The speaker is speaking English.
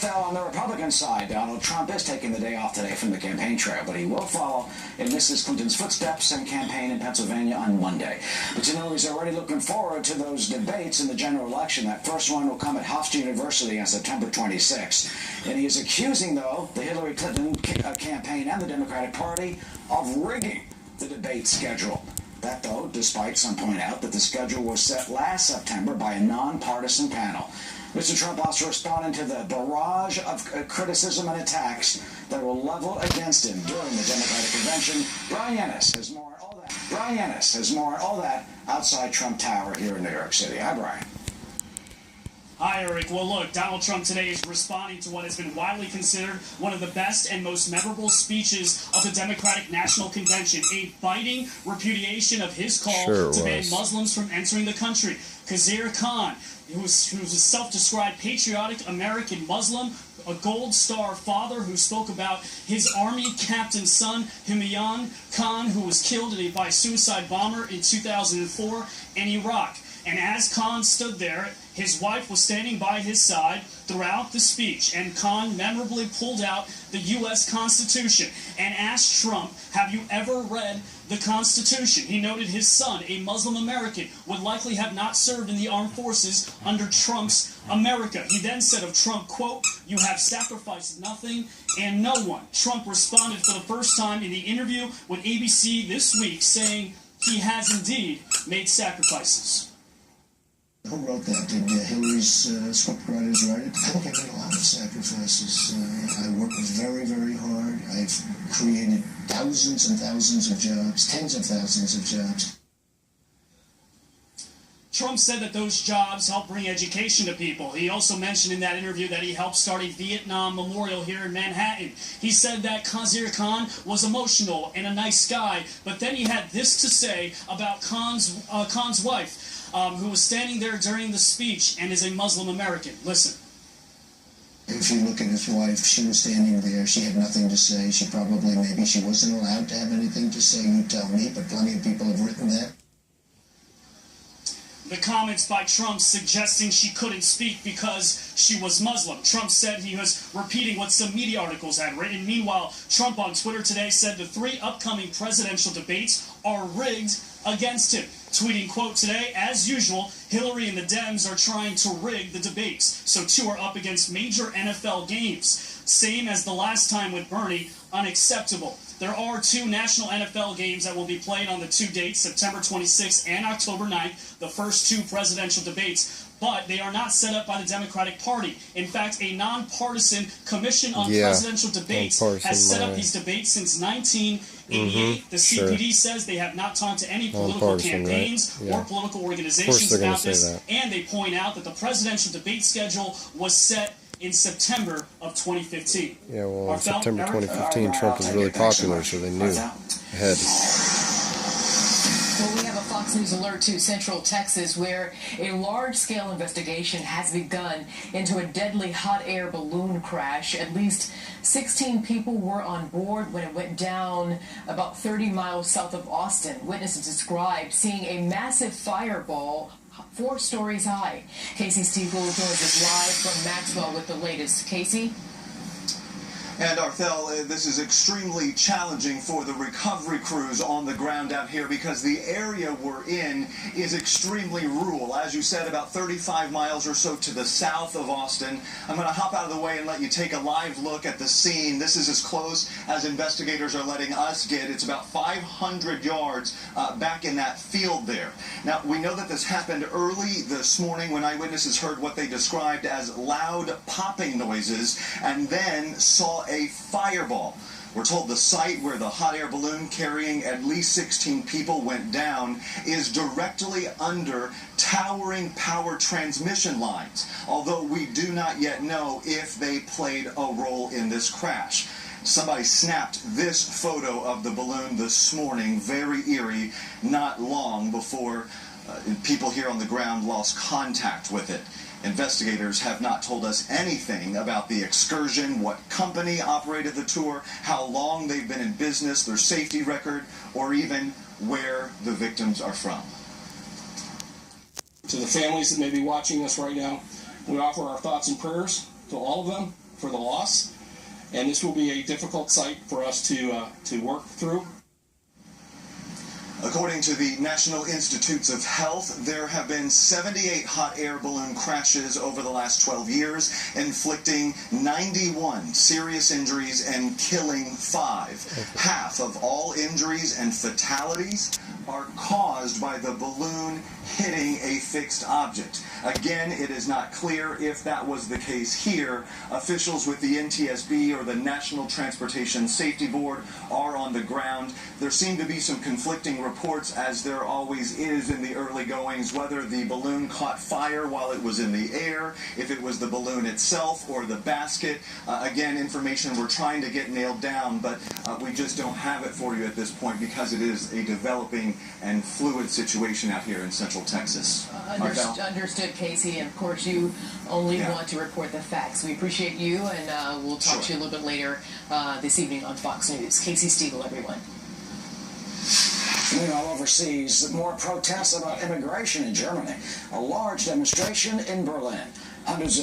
Fell on the Republican side. Donald Trump is taking the day off today from the campaign trail, but he will follow in Mrs. Clinton's footsteps and campaign in Pennsylvania on Monday. But you know, he's already looking forward to those debates in the general election. That first one will come at Hofstra University on September 26th. And he is accusing, though, the Hillary Clinton campaign and the Democratic Party of rigging the debate schedule. That, though, despite some point out that the schedule was set last September by a nonpartisan panel. Mr. Trump also responding to the barrage of criticism and attacks that were leveled against him during the Democratic convention. Brian Ennis has more on all that. Brian Ennis has more on all that outside Trump Tower here in New York City. Hi, Brian. Hi, Eric. Well, look, Donald Trump today is responding to what has been widely considered one of the best and most memorable speeches of the Democratic National Convention, a biting repudiation of his call to ban Muslims from entering the country. Khizr Khan, who was a self-described patriotic American Muslim, a Gold Star father who spoke about his Army captain's son, Himayan Khan, who was killed by a suicide bomber in 2004 in Iraq. And as Khan stood there, his wife was standing by his side throughout the speech, and Khan memorably pulled out the U.S. Constitution and asked Trump, have you ever read the Constitution? He noted his son, a Muslim American, would likely have not served in the armed forces under Trump's America. He then said of Trump, quote, you have sacrificed nothing and no one. Trump responded for the first time in the interview with ABC this week, saying he has indeed made sacrifices. Who wrote that? Did Hillary's scriptwriters write it? I think I made a lot of sacrifices. I worked very, very hard. I've created thousands and thousands of jobs, tens of thousands of jobs. Trump said that those jobs help bring education to people. He also mentioned in that interview that he helped start a Vietnam memorial here in Manhattan. He said that Khizr Khan was emotional and a nice guy, but then he had this to say about Khan's wife, who was standing there during the speech and is a Muslim American. Listen. If you look at his wife, she was standing there. She had nothing to say. Maybe she wasn't allowed to have anything to say. You tell me, but plenty of people have written that. The comments by Trump suggesting she couldn't speak because she was Muslim. Trump said he was repeating what some media articles had written. Meanwhile, Trump on Twitter today said the 3 upcoming presidential debates are rigged against him. Tweeting, quote, today, as usual, Hillary and the Dems are trying to rig the debates. So 2 are up against major NFL games. Same as the last time with Bernie, unacceptable. There are 2 national NFL games that will be played on the 2 dates, September 26th and October 9th, the first 2 presidential debates. But they are not set up by the Democratic Party. In fact, a nonpartisan commission on presidential debates has set up these debates since 1988. The CPD says they have not talked to any political campaigns or political organizations about this. And they point out that the presidential debate schedule was set in September of 2015. Yeah, well, in September 2015, Trump was really popular, so they knew ahead. Well, we have a Fox News alert to Central Texas where a large-scale investigation has begun into a deadly hot air balloon crash. At least 16 people were on board when it went down about 30 miles south of Austin. Witnesses described seeing a massive fireball 4 stories high. Casey Stiefel joins us live from Maxwell with the latest. Casey? And Arthel, this is extremely challenging for the recovery crews on the ground out here because the area we're in is extremely rural. As you said, about 35 miles or so to the south of Austin. I'm going to hop out of the way and let you take a live look at the scene. This is as close as investigators are letting us get. It's about 500 yards back in that field there. Now, we know that this happened early this morning when eyewitnesses heard what they described as loud popping noises and then saw a fireball. We're told the site where the hot air balloon carrying at least 16 people went down is directly under towering power transmission lines, although we do not yet know if they played a role in this crash. Somebody snapped this photo of the balloon this morning, very eerie, not long before people here on the ground lost contact with it. Investigators have not told us anything about the excursion, what company operated the tour, how long they've been in business, their safety record, or even where the victims are from. To the families that may be watching us right now, we offer our thoughts and prayers to all of them, for the loss, and this will be a difficult site for us to work through. According to the National Institutes of Health, there have been 78 hot air balloon crashes over the last 12 years, inflicting 91 serious injuries and killing 5. Half of all injuries and fatalities are caused by the balloon hitting a fixed object. Again, it is not clear if that was the case here. Officials with the NTSB, or the National Transportation Safety Board, are on the ground. There seem to be some conflicting reports, as there always is in the early goings, whether the balloon caught fire while it was in the air, if it was the balloon itself or the basket. Again, information we're trying to get nailed down, but we just don't have it for you at this point because it is a developing and fluid situation out here in Central Texas. Understood, Casey, and of course you only want to report the facts. We appreciate you, and we'll talk to you a little bit later this evening on Fox News. Casey Stiegel, everyone. Meanwhile, overseas, more protests about immigration in Germany. A large demonstration in Berlin. Hundreds of